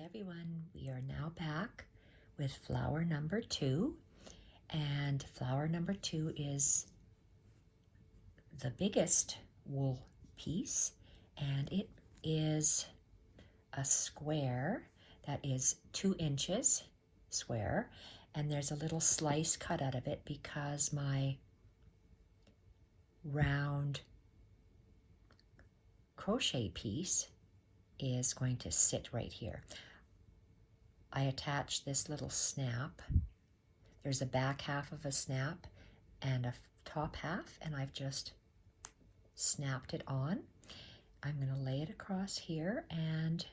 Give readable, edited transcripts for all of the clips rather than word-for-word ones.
everyone, we are now back with flower number 2, and flower number 2 is the biggest wool piece, and it is a square that is 2 inches square, and there's a little slice cut out of it because my round crochet piece is going to sit right here. I attach this little snap. There's a back half of a snap and a top half, and I've just snapped it on. I'm going to lay it across here, and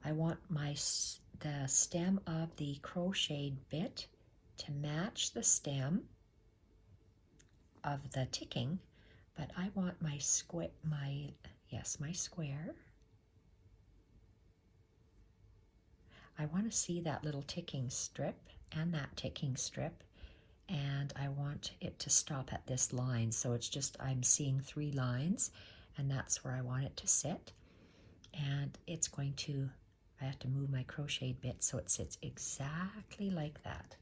I want the stem of the crocheted bit to match the stem of the ticking, but I want my square. I want to see that little ticking strip and that ticking strip, and I want it to stop at this line. So it's just, I'm seeing 3 lines, and that's where I want it to sit. And it's going to, I have to move my crocheted bit so it sits exactly like that.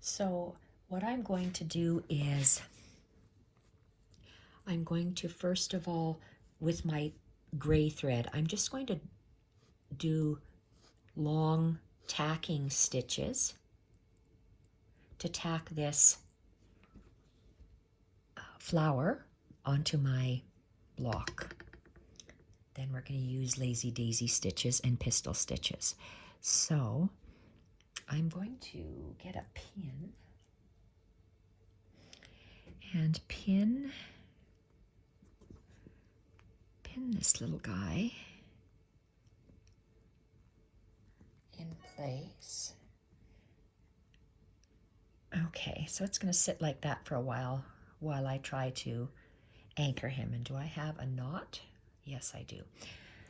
So what I'm going to do is, I'm going to first of all, with my gray thread, I'm just going to do long tacking stitches to tack this flower onto my block. Then we're going to use lazy daisy stitches and pistol stitches. So I'm going to get a pin and pin this little guy in place. Okay, so it's going to sit like that for a while I try to anchor him. And do I have a knot? Yes, I do.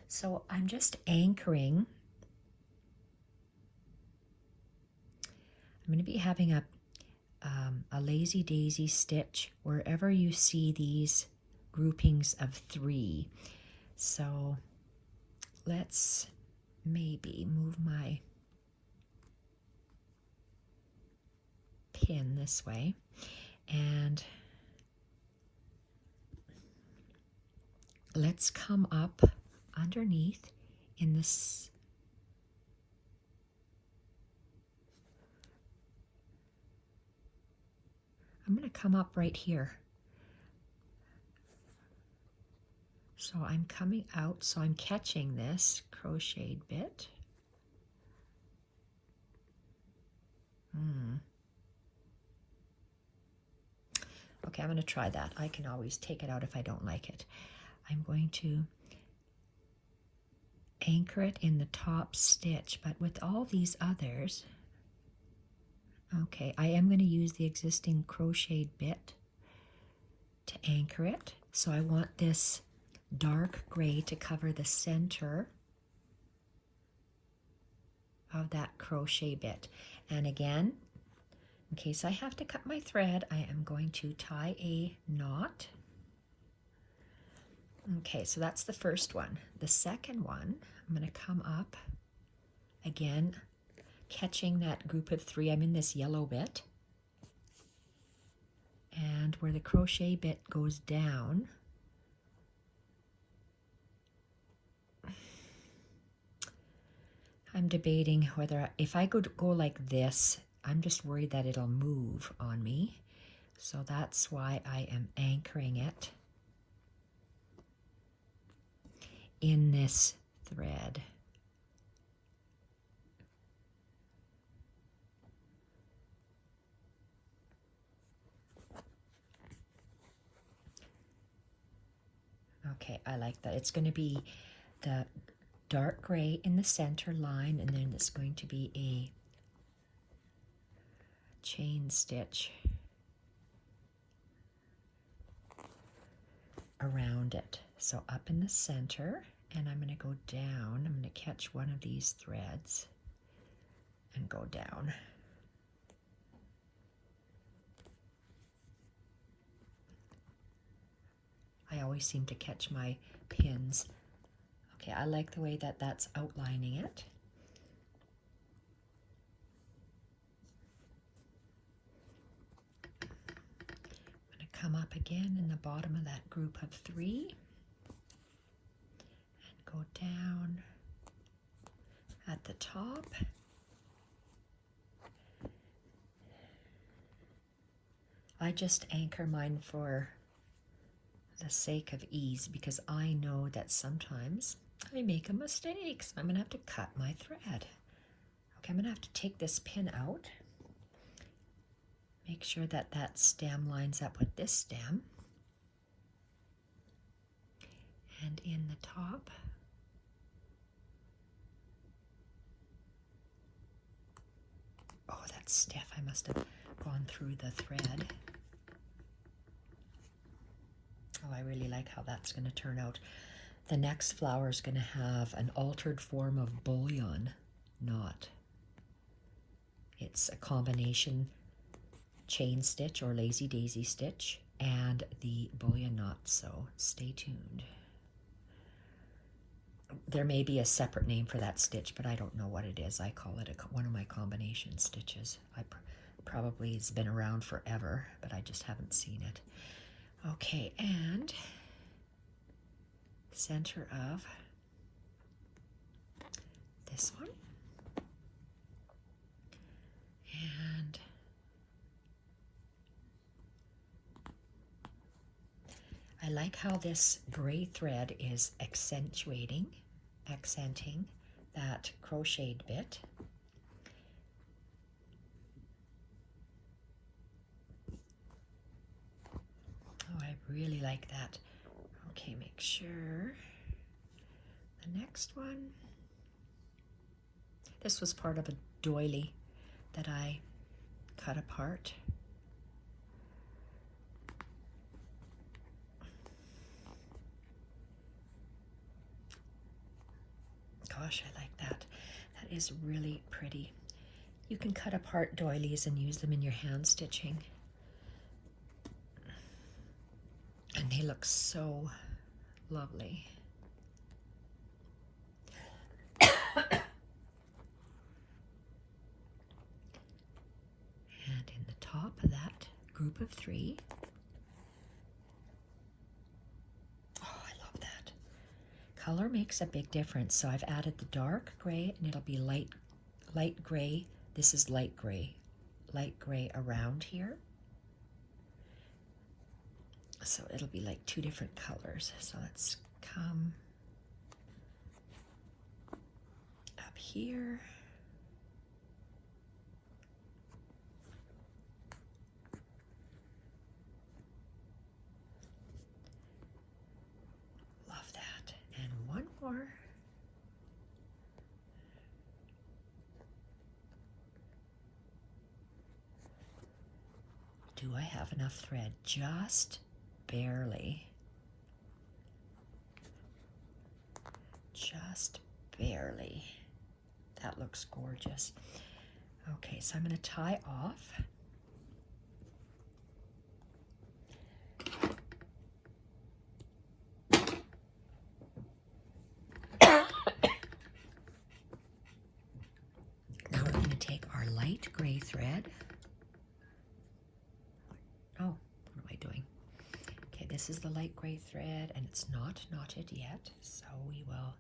So I'm just anchoring. I'm going to be having a lazy daisy stitch wherever you see these groupings of 3. So let's maybe move my pin this way, and let's come up underneath in this. I'm going to come up right here. So I'm coming out, so I'm catching this crocheted bit. Okay, I'm going to try that. I can always take it out if I don't like it. I'm going to anchor it in the top stitch, but with all these others, okay, I am going to use the existing crocheted bit to anchor it. So I want this dark gray to cover the center of that crochet bit. And again, in case I have to cut my thread, I am going to tie a knot. Okay, so that's the first one. The second one, I'm going to come up again, catching that group of 3. I'm in this yellow bit, and where the crochet bit goes down, I'm debating whether, if I go like this, I'm just worried that it'll move on me. So that's why I am anchoring it in this thread. Okay, I like that. It's going to be the dark gray in the center line, and then it's going to be a chain stitch around it. So up in the center, and I'm going to go down. I'm going to catch one of these threads and go down. I always seem to catch my pins. Okay, I like the way that that's outlining it. I'm going to come up again in the bottom of that group of 3 and go down at the top. I just anchor mine for the sake of ease because I know that sometimes I make a mistake, so I'm going to have to cut my thread. Okay, I'm going to have to take this pin out. Make sure that that stem lines up with this stem. And in the top, oh, that's stiff. I must have gone through the thread. Oh, I really like how that's going to turn out. The next flower is going to have an altered form of bullion knot. It's a combination chain stitch or lazy daisy stitch and the bullion knot, so stay tuned. There may be a separate name for that stitch, but I don't know what it is. I call it one of my combination stitches. Probably it's been around forever, but I just haven't seen it. Okay, and center of this one. And I like how this gray thread is accenting that crocheted bit. Oh, I really like that. Okay, make sure the next one. This was part of a doily that I cut apart. Gosh, I like that. That is really pretty. You can cut apart doilies and use them in your hand stitching. And they look so lovely. And in the top of that group of 3, oh, I love that. Color makes a big difference. So I've added the dark gray, and it'll be light gray. This is light gray around here. So it'll be like 2 different colors. So let's come up here. Love that. And one more. Do I have enough thread? Just barely. Just barely. That looks gorgeous. Okay, so I'm going to tie off. Now we're going to take our light gray thread. Oh, what am I doing? Okay, this is the light gray thread, and it's not knotted yet, so we will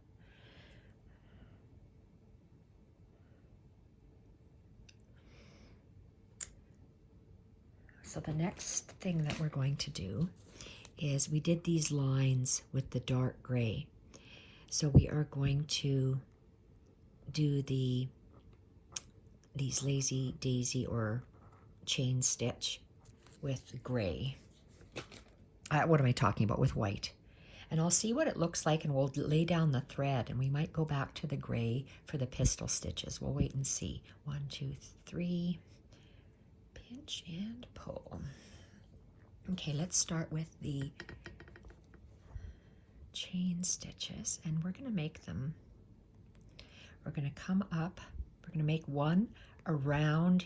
So the next thing that we're going to do is we did these lines with the dark gray. So we are going to do these lazy daisy or chain stitch with gray. What am I talking about? With white. And I'll see what it looks like, and we'll lay down the thread, and we might go back to the gray for the pistol stitches. We'll wait and see. 1, 2, 3. Pinch and pull. Okay, let's start with the chain stitches, and we're going to make them. We're going to come up. We're going to make one around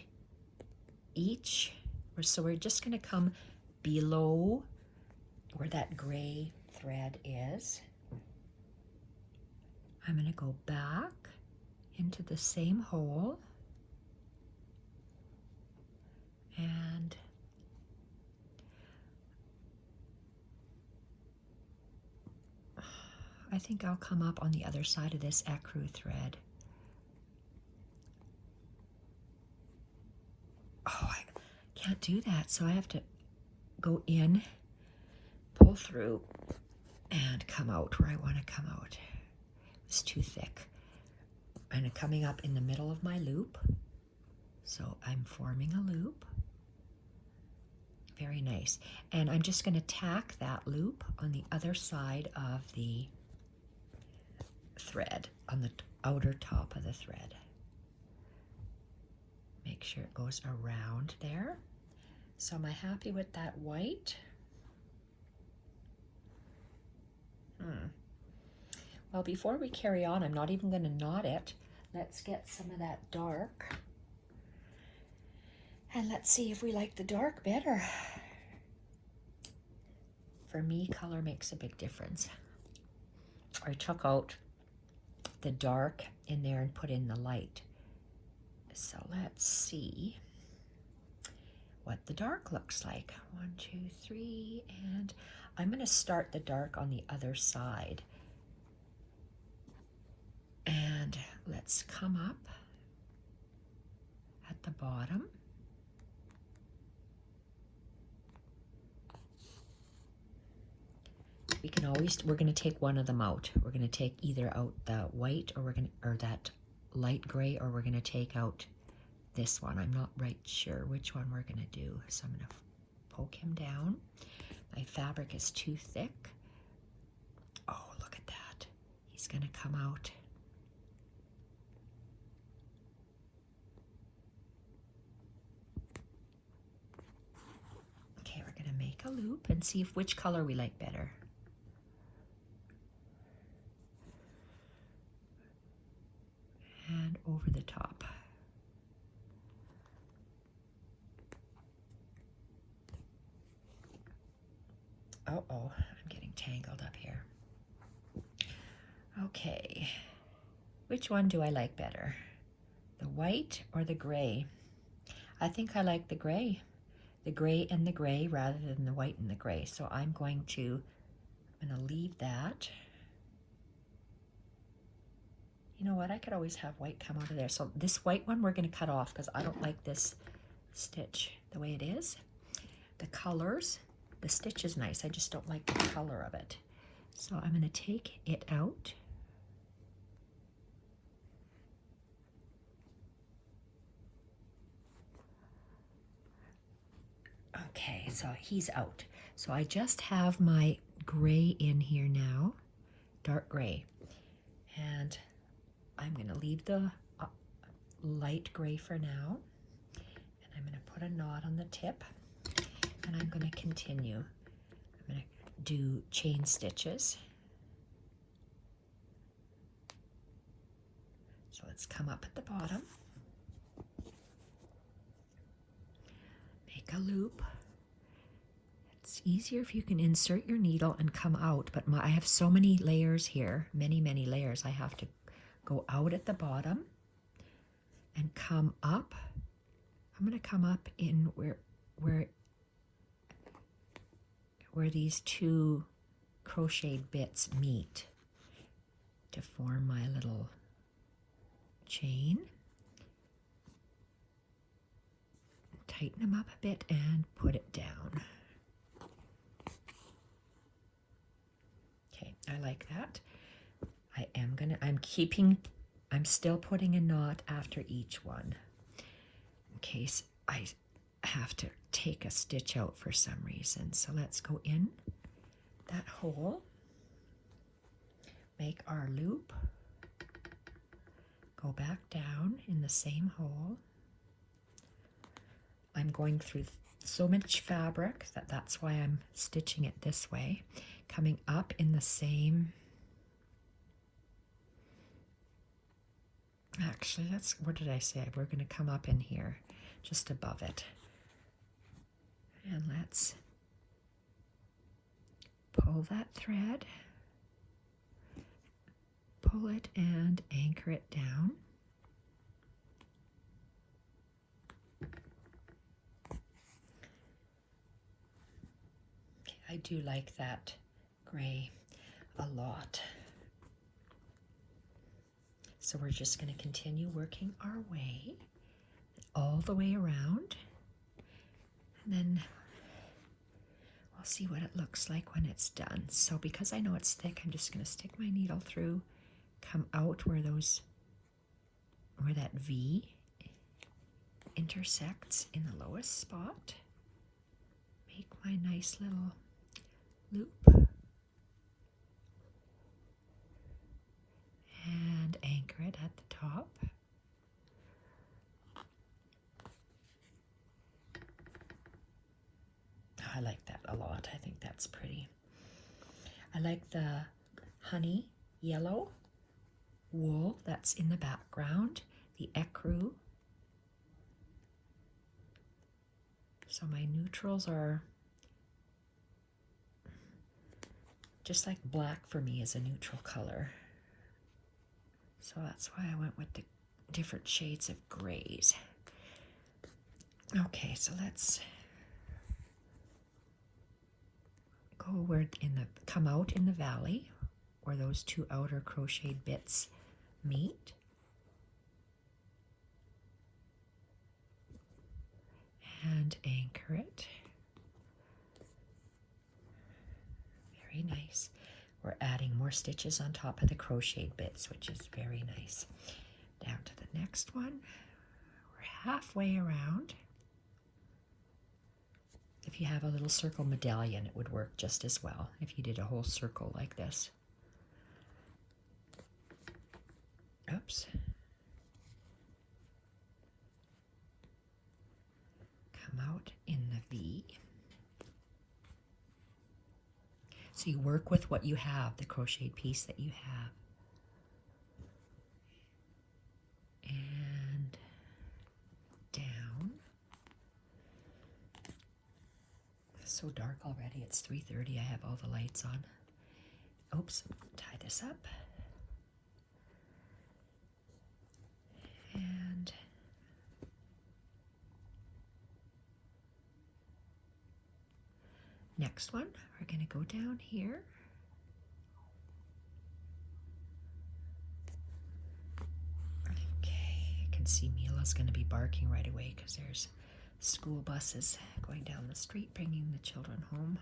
each. So we're just going to come below where that gray thread is. I'm going to go back into the same hole and I think I'll come up on the other side of this ecru thread. Oh, I can't do that, so I have to go in, pull through, and come out where I want to come out. It's too thick. And coming up in the middle of my loop, so I'm forming a loop. Very nice. And I'm just going to tack that loop on the other side of the thread, on the outer top of the thread. Make sure it goes around there. So am I happy with that white? Well, before we carry on, I'm not even going to knot it. Let's get some of that dark. And let's see if we like the dark better. For me, color makes a big difference. I took out the dark in there and put in the light. So let's see what the dark looks like. 1, 2, 3, and I'm going to start the dark on the other side. And let's come up at the bottom. We can always, we're going to take one of them out. We're going to take either out the white or that light gray, or we're going to take out this one. I'm not right sure which one we're going to do. So I'm going to poke him down. My fabric is too thick. Oh, look at that. He's going to come out. Okay, we're going to make a loop and see if which color we like better. And over the top. Uh-oh, I'm getting tangled up here. Okay, which one do I like better? The white or the gray? I think I like the gray. The gray and the gray rather than the white and the gray. So I'm going to leave that. You know what, I could always have white come out of there. So this white one we're going to cut off because I don't like this stitch the way it is. The colors, the stitch is nice. I just don't like the color of it. So I'm going to take it out. Okay, so he's out. So I just have my gray in here now, dark gray. And I'm going to leave the light gray for now. And I'm going to put a knot on the tip. And I'm going to continue. I'm going to do chain stitches. So let's come up at the bottom. Make a loop. It's easier if you can insert your needle and come out, but I have so many layers here, many layers. I have to go out at the bottom and come up. I'm going to come up in where these two crocheted bits meet to form my little chain. Tighten them up a bit and put it down. Okay, I like that. I'm still putting a knot after each one in case I have to take a stitch out for some reason. So let's go in that hole, make our loop, go back down in the same hole. I'm going through so much fabric that's why I'm stitching it this way, coming up in the same. Actually, what did I say? We're going to come up in here, just above it. And let's pull that thread, pull it and anchor it down. Okay, I do like that gray a lot. So we're just going to continue working our way all the way around, and then we'll see what it looks like when it's done. So because I know it's thick, I'm just going to stick my needle through, come out where that V intersects in the lowest spot, make my nice little loop, and anchor it at the top. I like that a lot. I think that's pretty. I like the honey yellow wool that's in the background, the ecru. So my neutrals are just like black for me is a neutral color. So that's why I went with the different shades of grays. Okay, so let's go where come out in the valley where those two outer crocheted bits meet. And anchor it. Very nice. We're adding more stitches on top of the crocheted bits, which is very nice. Down to the next one. We're halfway around. If you have a little circle medallion, it would work just as well if you did a whole circle like this. Oops. Come out in the V. So you work with what you have, the crocheted piece that you have. And down. It's so dark already. It's 3:30. I have all the lights on. Oops, tie this up. And next one, we're going to go down here. Okay, I can see Mila's going to be barking right away because there's school buses going down the street bringing the children home.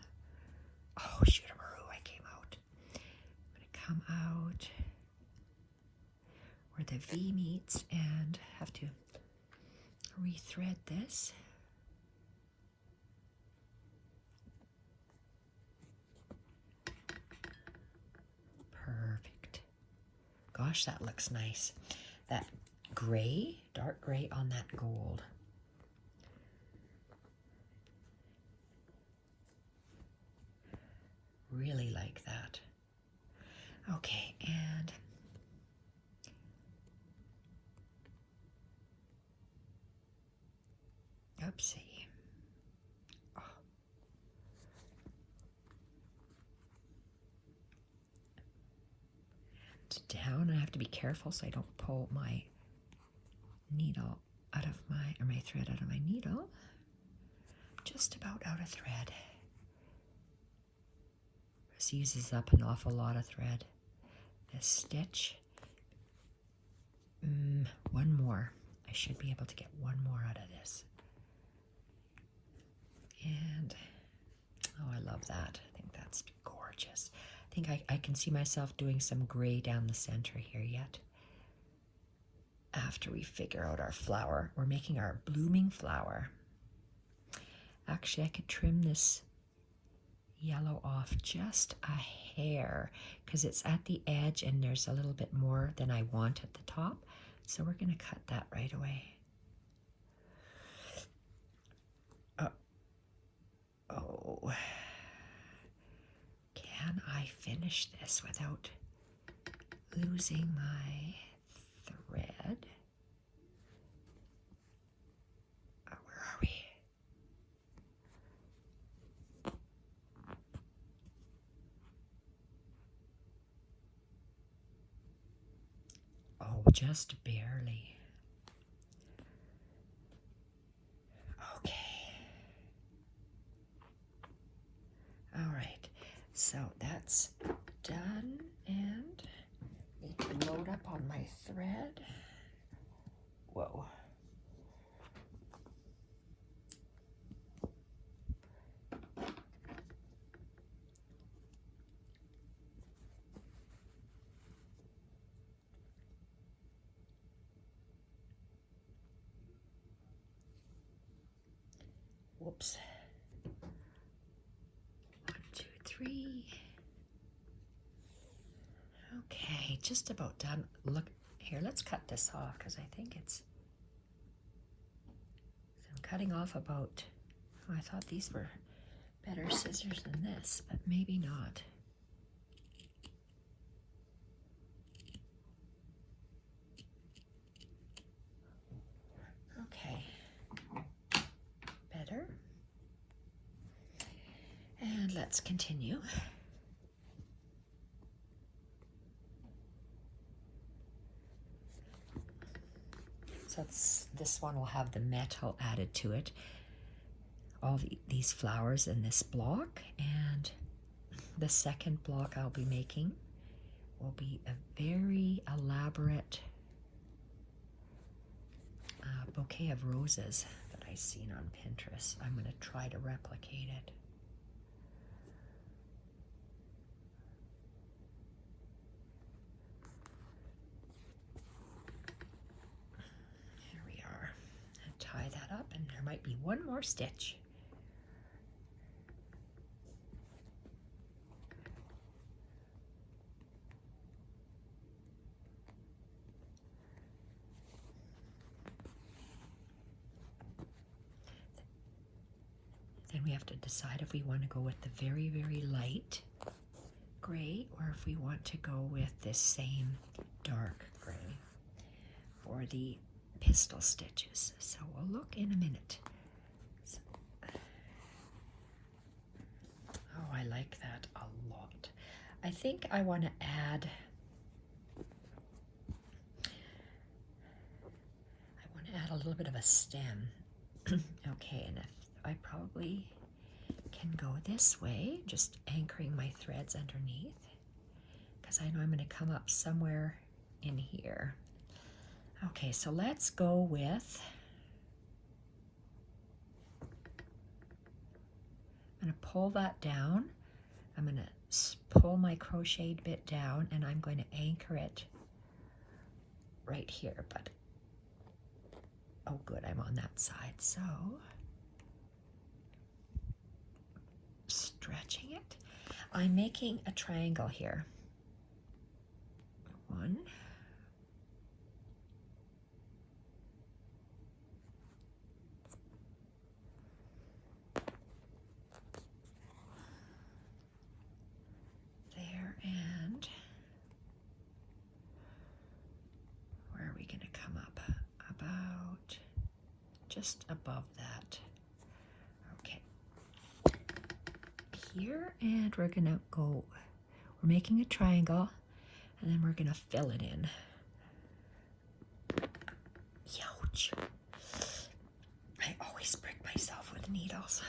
Oh, shoot-a-maroo, I came out. I'm going to come out where the V meets and have to rethread this. Perfect. Gosh, that looks nice. That gray, dark gray on that gold. Really like that. Okay, and oopsie. Oh. Down, I have to be careful so I don't pull my needle out of my thread out of my needle. Just about out of thread. This uses up an awful lot of thread. This stitch. One more. I should be able to get one more out of this. And, oh, I love that. I think that's gorgeous. I think I can see myself doing some gray down the center here yet. After we figure out our flower, we're making our blooming flower. Actually, I could trim this yellow off just a hair because it's at the edge and there's a little bit more than I want at the top. So we're going to cut that right away. Oh, can I finish this without losing my thread? Where are we? just barely. Okay. All right, so that's done, and need to load up on my thread. Whoa. Whoops. 1, 2, 3. Okay, just about done. Look here, let's cut this off because I think it's, I'm cutting off about, oh, I thought these were better scissors than this, but maybe not. Okay, better. And let's continue. So this one will have the metal added to it. All these flowers in this block, and the second block I'll be making will be a very elaborate bouquet of roses that I've seen on Pinterest. I'm going to try to replicate it. Here we are. And tie that up, and there might be one more stitch. Then we have to decide if we want to go with the very, very light gray or if we want to go with this same dark gray for the pistil stitches. So we'll look in a minute. So, oh, I like that a lot. I think I want to add, a little bit of a stem. Okay, and if I probably can go this way, just anchoring my threads underneath, because I know I'm going to come up somewhere in here. Okay, so let's go with, I'm going to pull that down. I'm going to pull my crocheted bit down, and I'm going to anchor it right here. But oh good, I'm on that side. So stretching it. I'm making a triangle here. 1, there, and where are we going to come up? About just above that. Okay. Here, and we're going to go, we're making a triangle, and then we're going to fill it in. Ouch. I always prick myself with needles.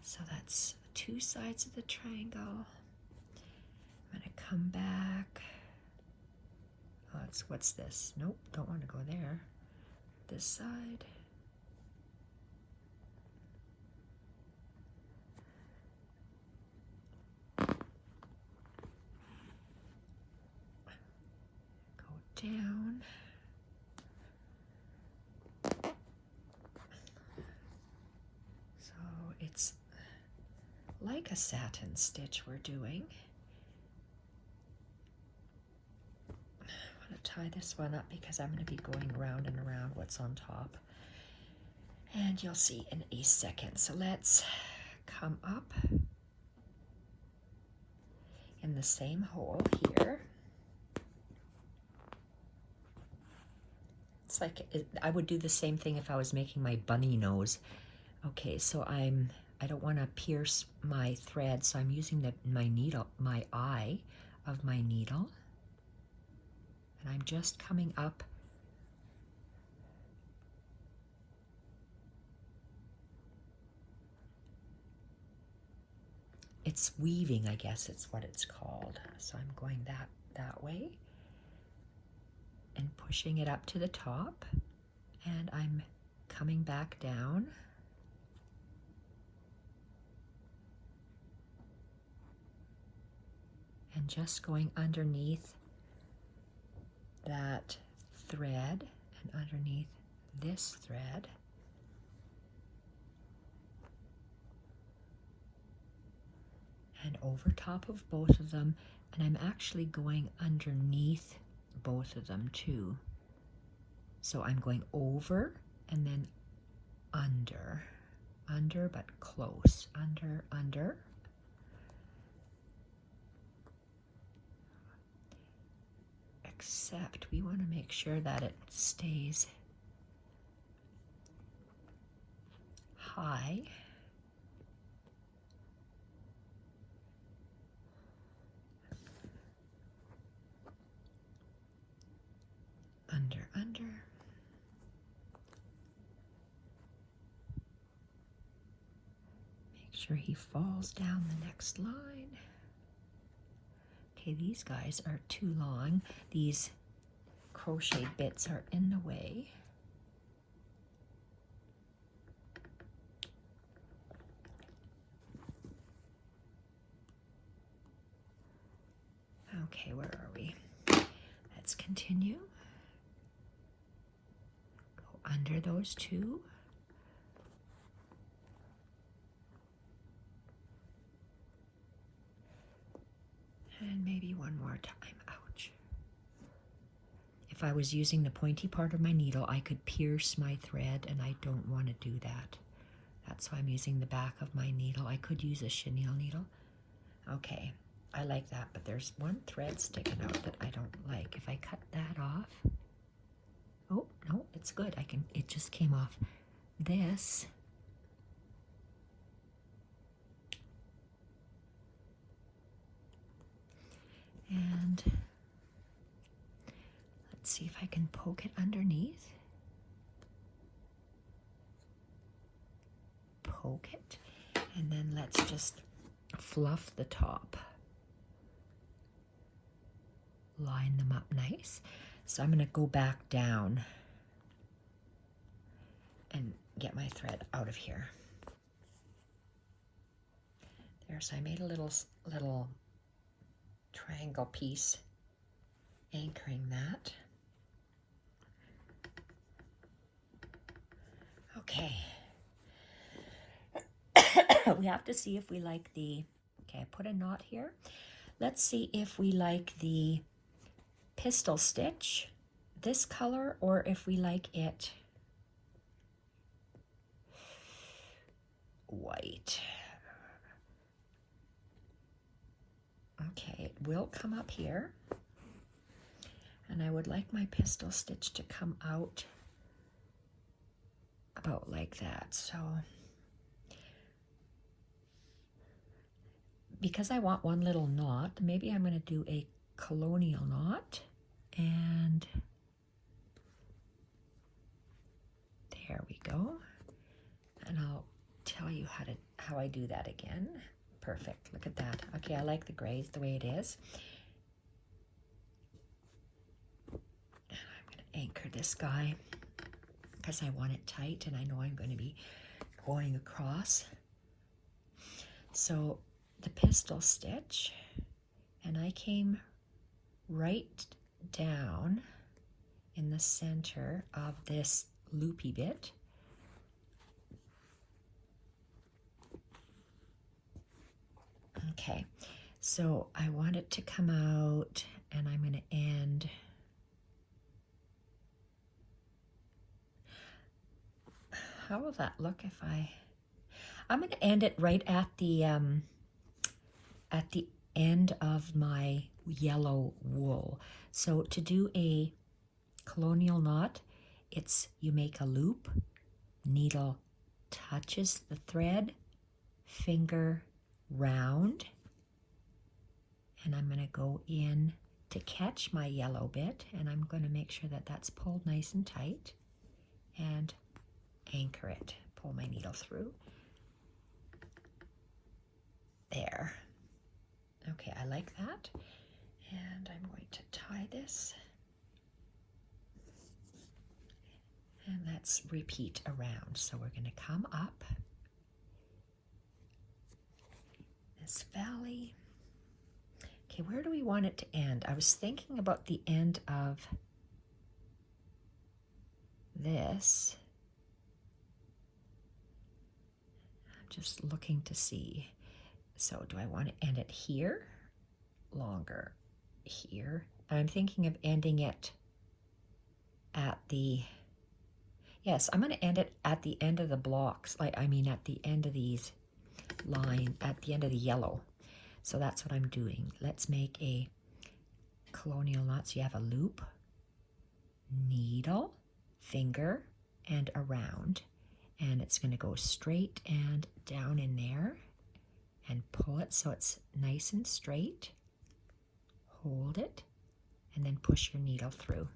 So that's 2 sides of the triangle. I'm going to come back. Oh, what's this? Nope, don't want to go there. This side. Go down. So it's like a satin stitch we're doing. I'm going to tie this one up because I'm going to be going around and around what's on top. And you'll see in a second. So let's come up in the same hole here. It's like, I would do the same thing if I was making my bunny nose. Okay, so I don't want to pierce my thread, so I'm using my eye of my needle. And I'm just coming up. It's weaving, I guess it's what it's called. So I'm going that way and pushing it up to the top, and I'm coming back down. And just going underneath that thread and underneath this thread. And over top of both of them, and I'm actually going underneath both of them too. So I'm going over and then under, under but close, under, under. Except we want to make sure that it stays high. Under, under. Make sure he falls down the next line. Okay, these guys are too long. These crochet bits are in the way. Okay, where are we? Let's continue. Go under those two. And maybe one more time. Ouch. If I was using the pointy part of my needle, I could pierce my thread, and I don't want to do that. That's why I'm using the back of my needle. I could use a chenille needle. Okay, I like that, but there's one thread sticking out that I don't like. If I cut that off, oh, no, it's good. It just came off. This, and let's see if I can poke it underneath. Poke it, and then let's just fluff the top. Line them up nice. So I'm going to go back down and get my thread out of here. There, so I made a little triangle piece anchoring that. Okay. We have to see if we like the, okay, I put a knot here. Let's see if we like the pistol stitch, this color, or if we like it white. Okay, it will come up here, and I would like my pistol stitch to come out about like that. So because I want one little knot, maybe I'm going to do a colonial knot, and there we go. And I'll tell you how I do that again. Perfect. Look at that. Okay, I like the grays the way it is. And I'm going to anchor this guy because I want it tight, and I know I'm going to be going across. So the pistol stitch, and I came right down in the center of this loopy bit. Okay, so I want it to come out, and I'm going to end how will that look if I'm going to end it right at the end of my yellow wool. So to do a colonial knot, it's you make a loop, needle touches the thread, finger round, and I'm going to go in to catch my yellow bit, and I'm going to make sure that that's pulled nice and tight, and anchor it. Pull my needle through. There. Okay, I like that. And I'm going to tie this. And let's repeat around. So we're going to come up this valley. Okay, where do we want it to end? I was thinking about the end of this. I'm just looking to see. So do I want to end it here? Longer here. I'm thinking of ending it at the, yes, I'm going to end it at the end of the blocks. Like, I mean, at the end of these line, at the end of the yellow. So that's what I'm doing. Let's make a colonial knot. So you have a loop, needle, finger, and around. And it's going to go straight and down in there and pull it so it's nice and straight. Hold it and then push your needle through.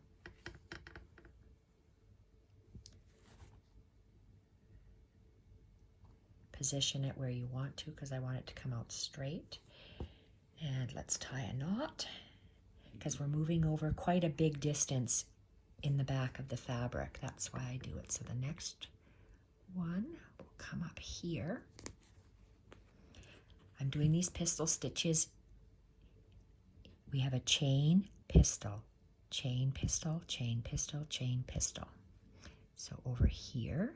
Position it where you want to, because I want it to come out straight. And let's tie a knot, because we're moving over quite a big distance in the back of the fabric. That's why I do it. So the next one will come up here. I'm doing these pistol stitches. We have a chain, pistol, chain, pistol, chain, pistol, chain, pistol. So over here,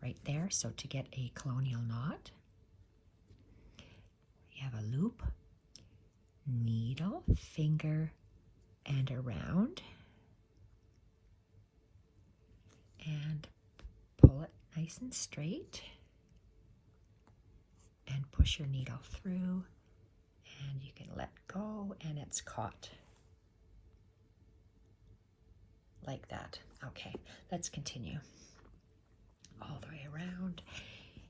right there. So to get a colonial knot, you have a loop, needle, finger, and around. And pull it nice and straight. And push your needle through. And you can let go, and it's caught. Like that. Okay, let's continue. All the way around.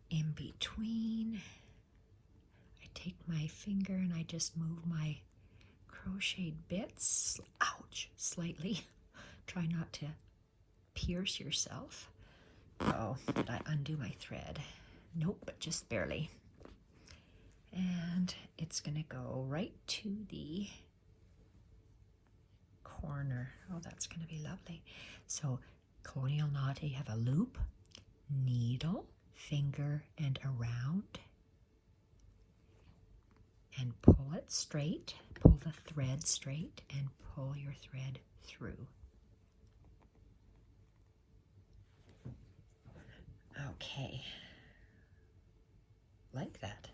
In between, I take my finger and I just move my crocheted bits. Ouch, slightly. Try not to pierce yourself. Oh, did I undo my thread? Nope, but just barely. And it's going to go right to the corner. Oh, that's going to be lovely. So colonial knot, you have a loop, needle, finger, and around. And pull it straight. Pull the thread straight and pull your thread through. Okay. Like that.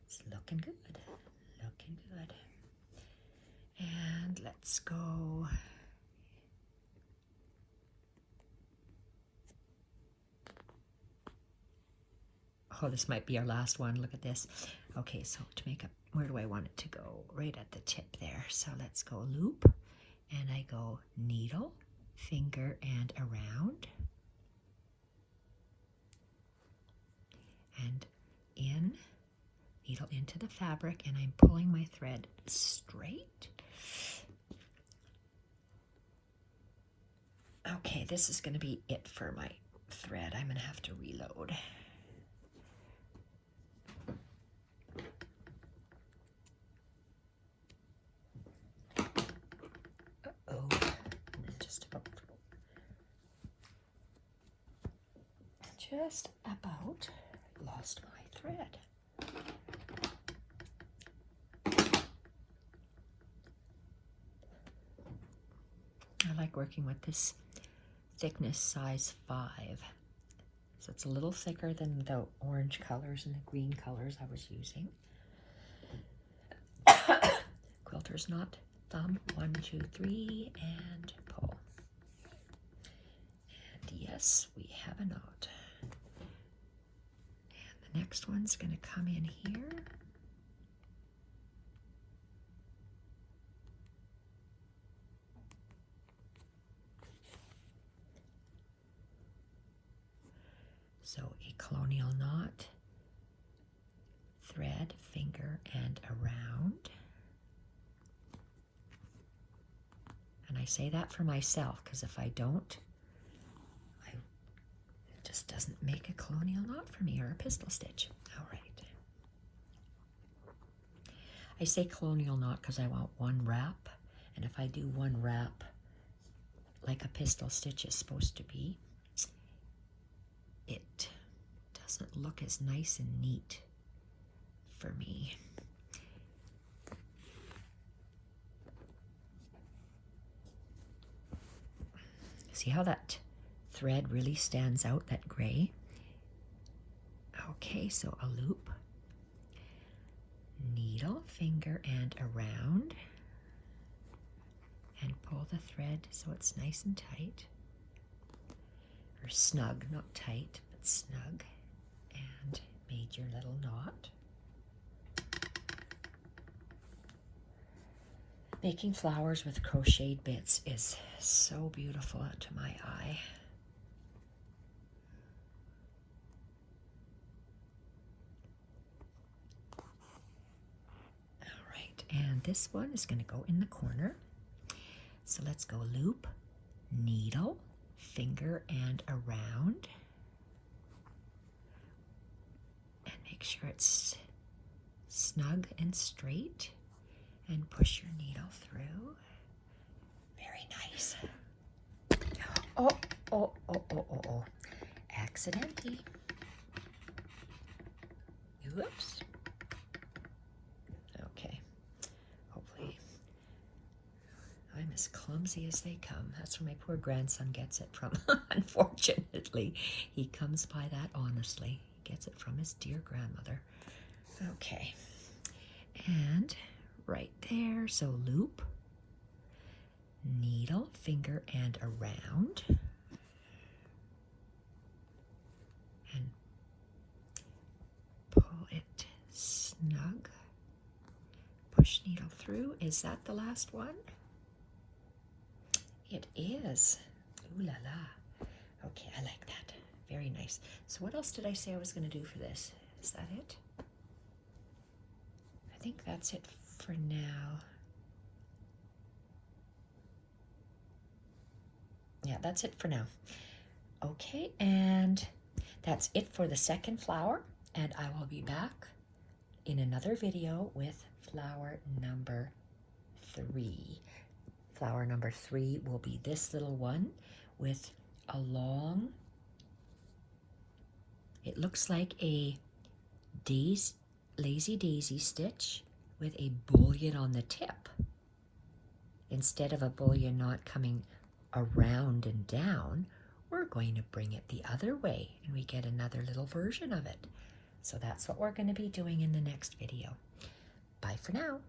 It's looking good, looking good. And let's go. Oh, this might be our last one. Look at this. Okay, so to make up, where do I want it to go? Right at the tip there. So let's go loop, and I go needle, finger, and around. And in. Needle into the fabric, and I'm pulling my thread straight. Okay, this is going to be it for my thread. I'm going to have to reload. Uh-oh. Just about lost my thread. I like working with this thickness size 5. So it's a little thicker than the orange colors and the green colors I was using. Quilter's knot, thumb, 1, 2, 3, and pull. And yes, we have a knot. And the next one's going to come in here. So a colonial knot, thread, finger, and around. I say that for myself, because if I don't, it just doesn't make a colonial knot for me, or a pistol stitch. All right. I say colonial knot because I want one wrap, and if I do one wrap like a pistol stitch is supposed to be, it doesn't look as nice and neat for me. See how that thread really stands out, that gray? Okay, so a loop, needle, finger, and around, and pull the thread so it's nice and tight, or snug, not tight, but snug, and made your little knot. Making flowers with crocheted bits is so beautiful to my eye. All right, and this one is going to go in the corner. So let's go loop, needle, finger, and around. And make sure it's snug and straight. And push your needle through. Very nice. Oh. Accidentally. Whoops. Okay. Hopefully I'm as clumsy as they come. That's where my poor grandson gets it from. Unfortunately, he comes by that honestly. He gets it from his dear grandmother. Okay. And right there, so loop, needle, finger, and around, and pull it snug, push needle through. Is that the last one? It is. Ooh la la. Okay, I like that. Very nice. So what else did I say I was going to do for this? Is that it? I think that's it for now. Yeah, that's it for now. Okay, and that's it for the second flower, and I will be back in another video with flower number 3. Flower number 3 will be this little one with a long, it looks like a lazy daisy stitch with a bullion on the tip. Instead of a bullion knot coming around and down, we're going to bring it the other way, and we get another little version of it. So that's what we're going to be doing in the next video. Bye for now.